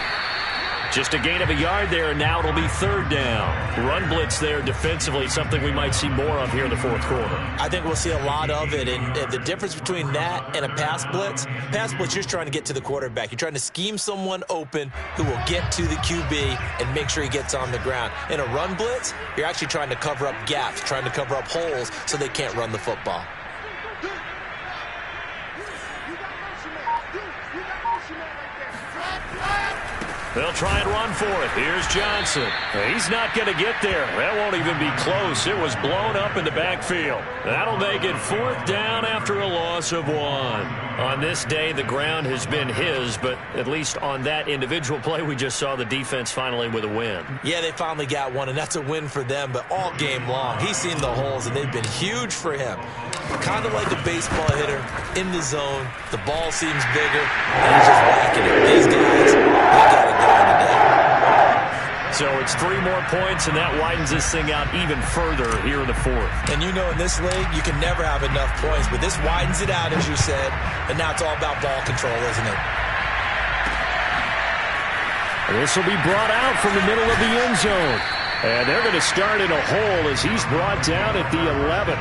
Speaker 1: Just a gain of a yard there, and now it'll be third down. Run blitz there defensively, something we might see more of here in the fourth quarter.
Speaker 2: I think we'll see a lot of it, and the difference between that and a pass blitz, you're just trying to get to the quarterback. You're trying to scheme someone open who will get to the QB and make sure he gets on the ground. In a run blitz, you're actually trying to cover up gaps, trying to cover up holes so they can't run the football.
Speaker 1: They'll try and run for it. Here's Johnson. He's not going to get there. That won't even be close. It was blown up in the backfield. That'll make it fourth down after a loss of 1. On this day, the ground has been his, but at least on that individual play, we just saw the defense finally with a win.
Speaker 2: Yeah, they finally got one, and that's a win for them, but all game long, he's seen the holes, and they've been huge for him. Kind of like a baseball hitter in the zone. The ball seems bigger, and he's just whacking it. These guys, they got it going today.
Speaker 1: So it's 3 more points, and that widens this thing out even further here in the fourth.
Speaker 2: And you know, in this league, you can never have enough points, but this widens it out, as you said, and now it's all about ball control, isn't it?
Speaker 1: This will be brought out from the middle of the end zone. And they're going to start in a hole as he's brought down at the 11.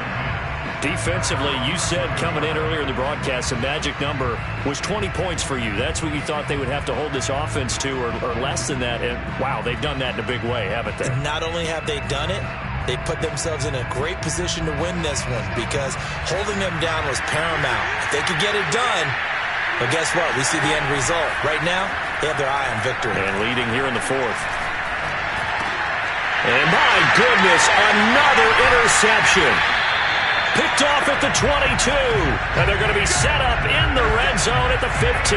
Speaker 1: Defensively, you said coming in earlier in the broadcast, the magic number was 20 points for you. That's what you thought they would have to hold this offense to, or less than that. And, wow, they've done that in a big way, haven't they?
Speaker 2: And not only have they done it, they put themselves in a great position to win this one because holding them down was paramount. If they could get it done, well, guess what? We see the end result. Right now, they have their eye on victory.
Speaker 1: And leading here in the fourth. And my goodness, another interception. Picked off at the 22. And they're going to be set up in the red zone at the 15.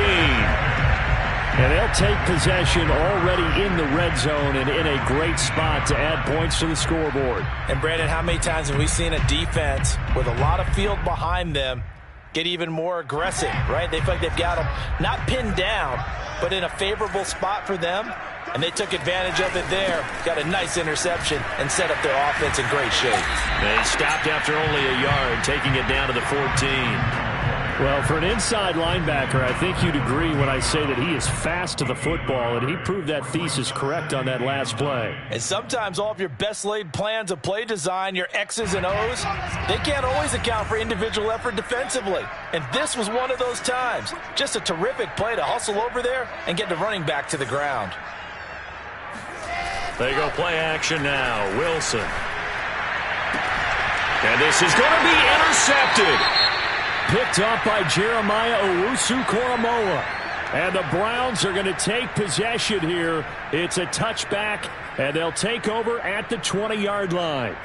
Speaker 1: And they'll take possession already in the red zone and in a great spot to add points to the scoreboard.
Speaker 2: And, Brandon, how many times have we seen a defense with a lot of field behind them get even more aggressive, right? They feel like they've got them not pinned down, but in a favorable spot for them. And they took advantage of it there. Got a nice interception and set up their offense in great shape.
Speaker 1: They stopped after only a yard, taking it down to the 14. Well, for an inside linebacker, I think you'd agree when I say that he is fast to the football, and he proved that thesis correct on that last play.
Speaker 2: And sometimes all of your best laid plans of play design, your X's and O's, they can't always account for individual effort defensively. And this was one of those times. Just a terrific play to hustle over there and get the running back to the ground.
Speaker 1: They go play action now. Wilson. And this is going to be intercepted. Picked up by Jeremiah Owusu-Koramoah. And the Browns are going to take possession here. It's a touchback, and they'll take over at the 20-yard line.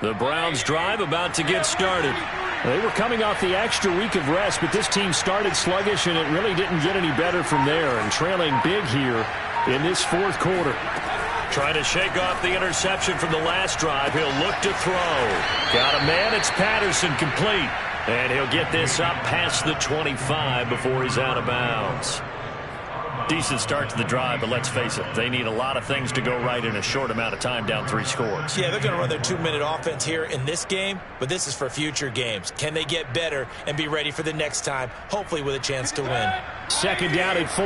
Speaker 1: The Browns drive about to get started. They were coming off the extra week of rest, but this team started sluggish, and it really didn't get any better from there, and trailing big here in this fourth quarter. Trying to shake off the interception from the last drive. He'll look to throw. Got a man. It's Patterson, complete. And he'll get this up past the 25 before he's out of bounds. Decent start to the drive, but let's face it, they need a lot of things to go right in a short amount of time, down 3 scores.
Speaker 2: Yeah, they're going to run their 2-minute offense here in this game, but this is for future games. Can they get better and be ready for the next time, hopefully with a chance to win?
Speaker 1: Second down at 4.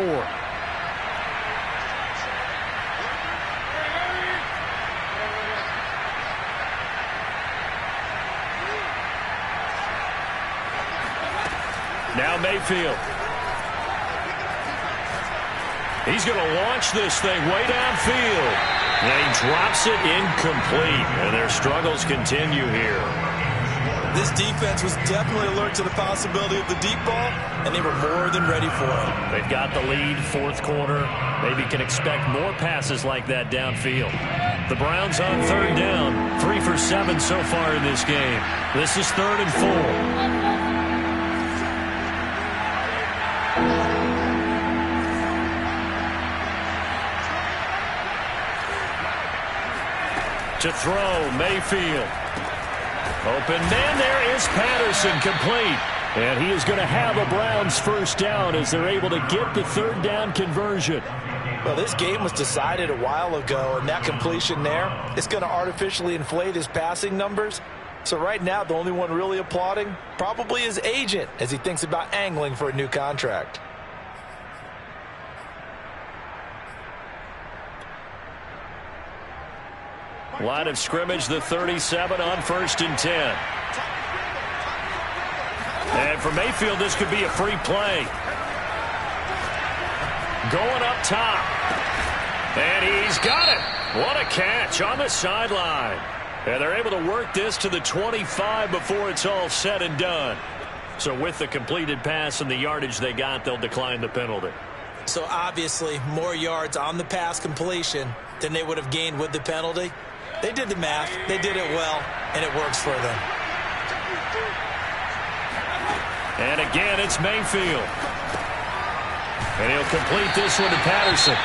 Speaker 1: Now Mayfield. He's going to launch this thing way downfield. And he drops it incomplete. And their struggles continue here.
Speaker 2: This defense was definitely alert to the possibility of the deep ball, and they were more than ready for it.
Speaker 1: They've got the lead, fourth quarter. Maybe can expect more passes like that downfield. The Browns on third down. 3 for 7 so far in this game. This is 3rd and 4. To throw, Mayfield. Open man, there is Patterson, complete. And he is going to have a Browns first down as they're able to get the third down conversion.
Speaker 2: Well, this game was decided a while ago, and that completion there is going to artificially inflate his passing numbers. So right now, the only one really applauding probably his agent as he thinks about angling for a new contract.
Speaker 1: Line of scrimmage, the 37 on 1st and 10. And for Mayfield, this could be a free play. Going up top. And he's got it. What a catch on the sideline. And they're able to work this to the 25 before it's all said and done. So with the completed pass and the yardage they got, they'll decline the penalty.
Speaker 2: So obviously, more yards on the pass completion than they would have gained with the penalty. They did the math, they did it well, and it works for them.
Speaker 1: And again, it's Mayfield. And he'll complete this one to Patterson.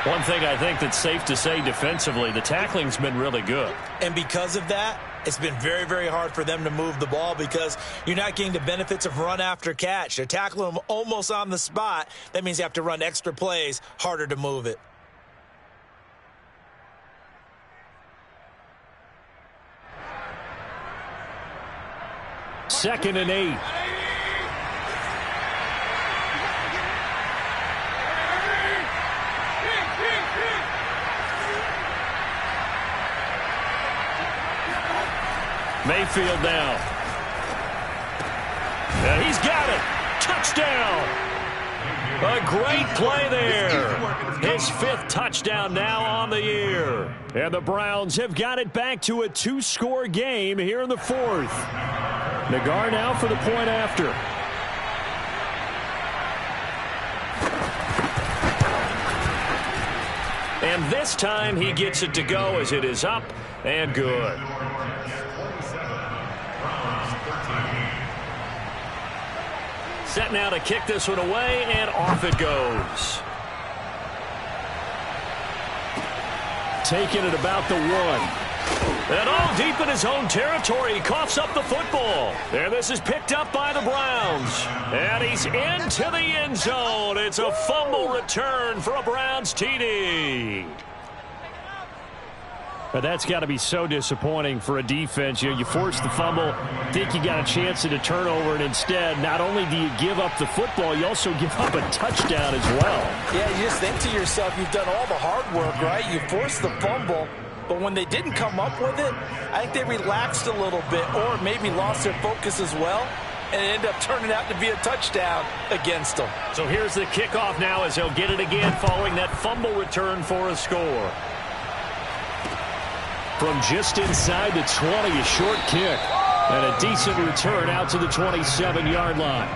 Speaker 1: One thing I think that's safe to say defensively, the tackling's been really good.
Speaker 2: And because of that, it's been very, very hard for them to move the ball because you're not getting the benefits of run after catch. They're tackling them almost on the spot. That means you have to run extra plays, harder to move it.
Speaker 1: Second and 8. Mayfield now. And he's got it. Touchdown. A great play there. His 5th touchdown now on the year. And the Browns have got it back to a 2-score game here in the 4th. Nagar now for the point after. And this time he gets it to go as it is up and good. Set now to kick this one away, and off it goes. Taking it about the 1. And all deep in his own territory, he coughs up the football. And this is picked up by the Browns. And he's into the end zone. It's a fumble return for a Browns TD. But that's got to be so disappointing for a defense. You force the fumble, think you got a chance at a turnover, and instead, not only do you give up the football, you also give up a touchdown as well.
Speaker 2: Yeah, you just think to yourself, you've done all the hard work, right? You forced the fumble, but when they didn't come up with it, I think they relaxed a little bit or maybe lost their focus as well, and it ended up turning out to be a touchdown against them.
Speaker 1: So here's the kickoff now as they'll get it again following that fumble return for a score. From just inside the 20, a short kick. And a decent return out to the 27-yard line.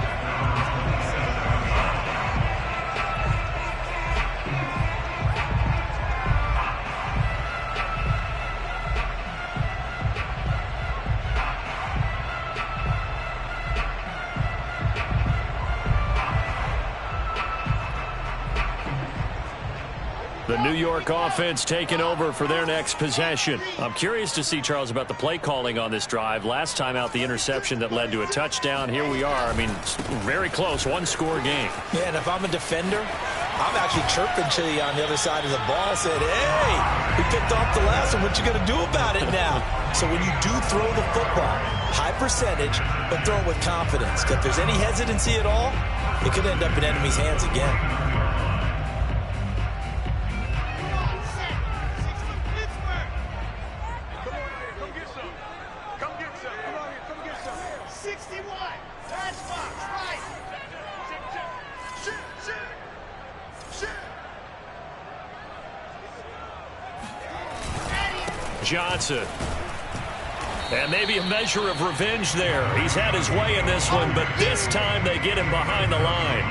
Speaker 1: The New York offense taking over for their next possession. I'm curious to see, Charles, about the play calling on this drive. Last time out, the interception that led to a touchdown. Here we are. I mean, very close, 1-score game.
Speaker 2: Yeah, and if I'm a defender, I'm actually chirping to you on the other side of the ball. I said, hey, we picked off the last one. What you going to do about it now? So when you do throw the football, high percentage, but throw it with confidence. Because if there's any hesitancy at all, it could end up in enemy's hands again.
Speaker 1: Johnson. And maybe a measure of revenge there. He's had his way in this one, but this time they get him behind the line.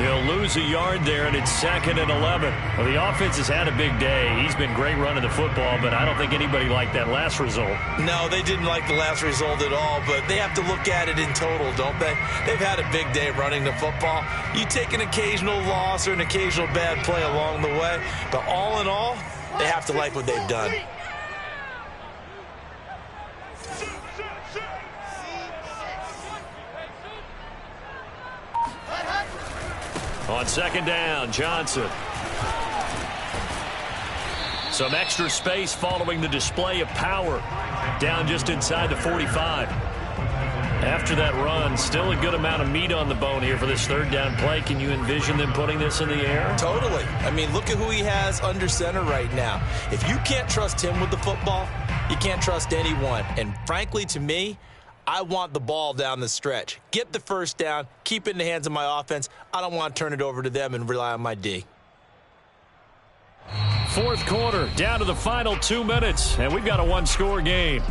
Speaker 1: He'll lose a yard there, and it's 2nd and 11. Well, the offense has had a big day. He's been great running the football, but I don't think anybody liked that last result.
Speaker 2: No, they didn't like the last result at all, but they have to look at it in total, don't they? They've had a big day running the football. You take an occasional loss or an occasional bad play along the way, but all in all, they have to like what they've done.
Speaker 1: On 2nd down, Johnson. Some extra space following the display of power. Down just inside the 45. After that run, still a good amount of meat on the bone here for this 3rd down play. Can you envision them putting this in the air?
Speaker 2: Totally. I mean, look at who he has under center right now. If you can't trust him with the football, you can't trust anyone. And frankly, to me, I want the ball down the stretch. Get the 1st down, keep it in the hands of my offense. I don't want to turn it over to them and rely on my D.
Speaker 1: 4th quarter, down to the final 2 minutes, and we've got a 1-score game.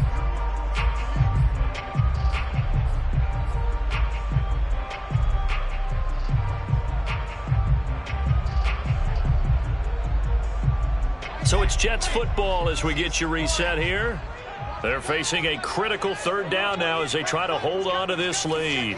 Speaker 1: So it's Jets football as we get you reset here. They're facing a critical 3rd down now as they try to hold on to this lead.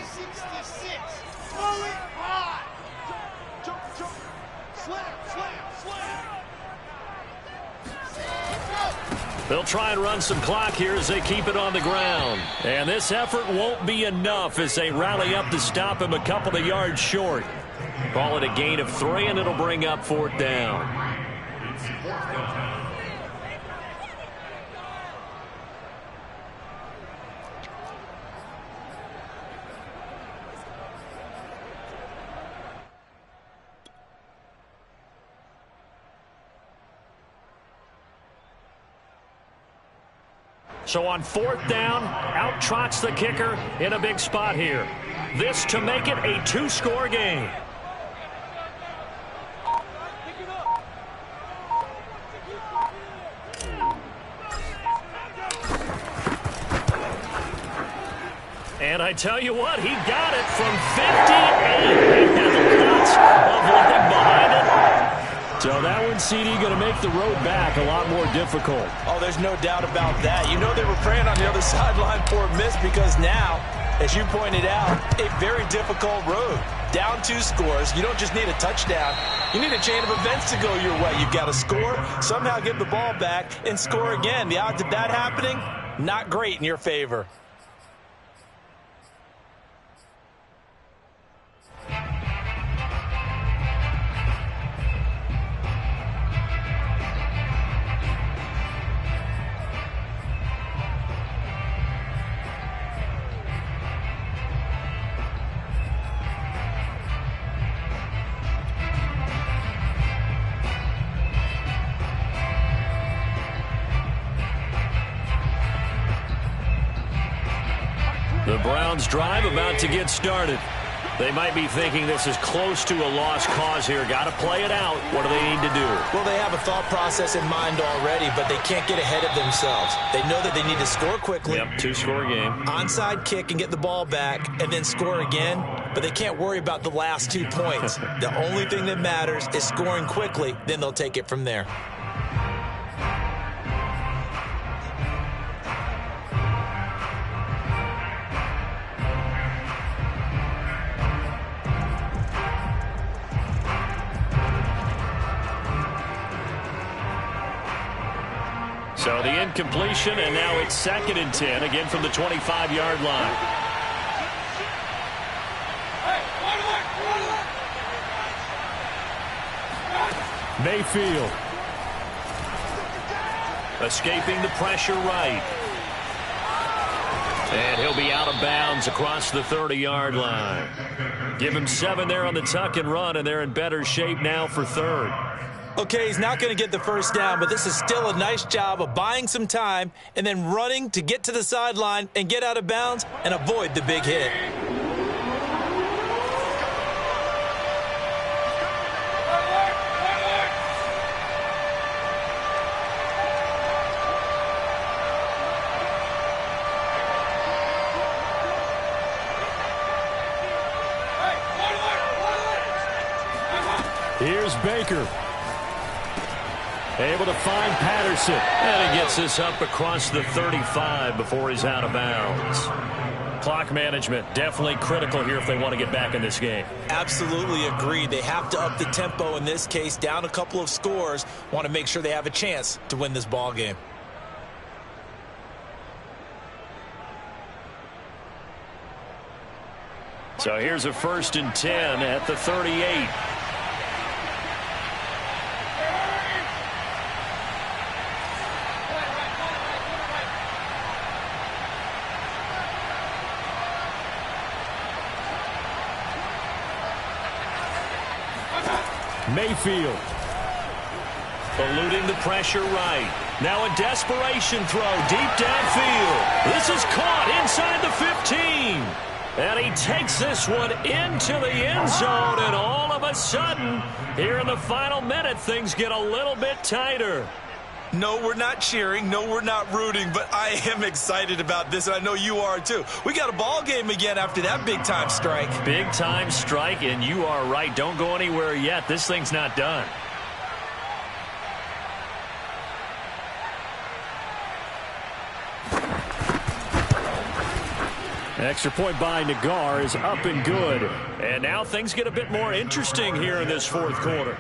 Speaker 1: They'll try and run some clock here as they keep it on the ground. And this effort won't be enough as they rally up to stop him a couple of yards short. Call it a gain of 3, and it'll bring up 4th down. So on 4th down, out trots the kicker in a big spot here. This to make it a 2-score game. And I tell you what, he got it from 58. He had lots of leg behind it. So that one, CD, going to make the road back a lot more difficult.
Speaker 2: Oh, there's no doubt about that. You know they were praying on the other sideline for a miss because now, as you pointed out, a very difficult road. Down 2 scores. You don't just need a touchdown. You need a chain of events to go your way. You've got to score, somehow get the ball back, and score again. The odds of that happening, not great in your favor.
Speaker 1: The Browns' drive about to get started. They might be thinking this is close to a lost cause here. Got to play it out. What do they need to do?
Speaker 2: Well, they have a thought process in mind already, but they can't get ahead of themselves. They know that they need to score quickly.
Speaker 1: Yep, 2-score game.
Speaker 2: Onside kick and get the ball back and then score again, but they can't worry about the last 2 points. The only thing that matters is scoring quickly, then they'll take it from there.
Speaker 1: So the incompletion, and now it's 2nd and 10, again from the 25-yard line. Mayfield. Escaping the pressure right. And he'll be out of bounds across the 30-yard line. Give him 7 there on the tuck and run, and they're in better shape now for 3rd.
Speaker 2: Okay, he's not going to get the first down, but this is still a nice job of buying some time and then running to get to the sideline and get out of bounds and avoid the big hit.
Speaker 1: Here's Baker. Able to find Patterson. And he gets this up across the 35 before he's out of bounds. Clock management definitely critical here if they want to get back in this game.
Speaker 2: Absolutely agree. They have to up the tempo in this case, down a couple of scores. Want to make sure they have a chance to win this ball game.
Speaker 1: So here's a 1st and 10 at the 38. Mayfield. Eluding the pressure right. Now a desperation throw deep downfield. This is caught inside the 15. And he takes this one into the end zone. And all of a sudden, here in the final minute, things get a little bit tighter.
Speaker 2: No, we're not cheering. No, we're not rooting. But I am excited about this, and I know you are too. We got a ball game again after that big-time strike.
Speaker 1: Big-time strike, and you are right. Don't go anywhere yet. This thing's not done. Extra point by Nagar is up and good. And now things get a bit more interesting here in this 4th quarter.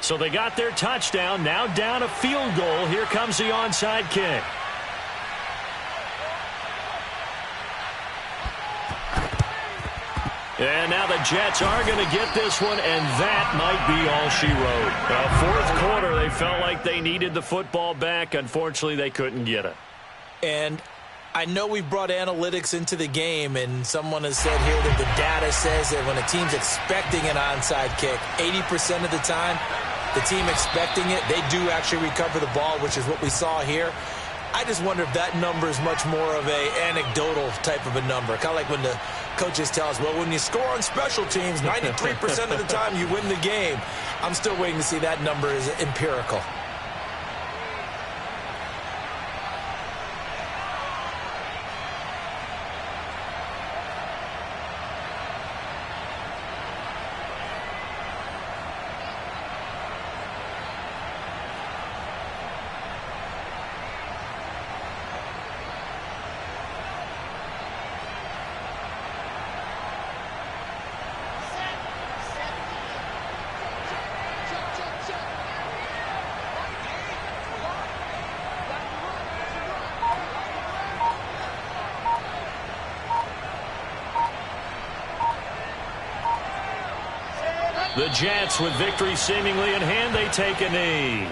Speaker 1: So they got their touchdown, now down a field goal. Here comes the onside kick. And now the Jets are going to get this one, and that might be all she wrote. Fourth quarter, they felt like they needed the football back. Unfortunately, they couldn't get it.
Speaker 2: And I know we brought analytics into the game, and someone has said here that the data says that when a team's expecting an onside kick, 80% of the time, the team expecting it, they do actually recover the ball, which is what we saw here. I just wonder if that number is much more of a anecdotal type of a number. Kind of like when the coaches tell us, well, when you score on special teams, 93% of the time you win the game. I'm still waiting to see that number is empirical.
Speaker 1: The Jets, with victory seemingly in hand, they take a knee.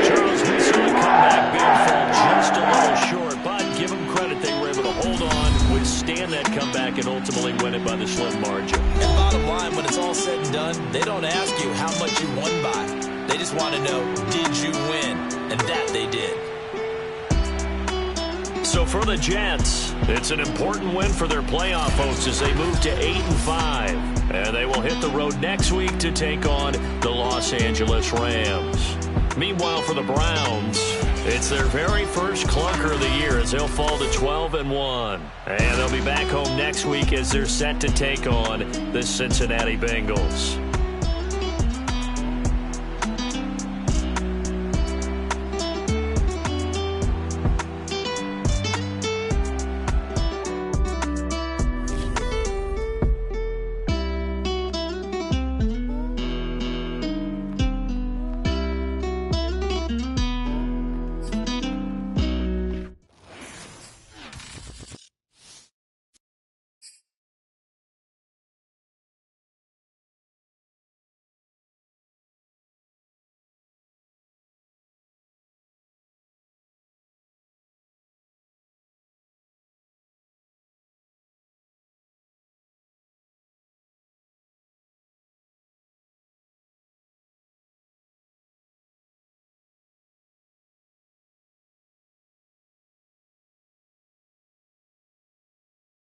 Speaker 1: Charles, we saw the comeback being fall just a little short, but give them credit, they were able to hold on, withstand that comeback, and ultimately win it by the slim margin.
Speaker 2: And bottom line, when it's all said and done, they don't ask you how much you won by. They just want to know, did you win? And that they did.
Speaker 1: So for the Jets, it's an important win for their playoff hopes as they move to 8-5. And they will hit the road next week to take on the Los Angeles Rams. Meanwhile, for the Browns, it's their very first clunker of the year as they'll fall to 12-1. And they'll be back home next week as they're set to take on the Cincinnati Bengals.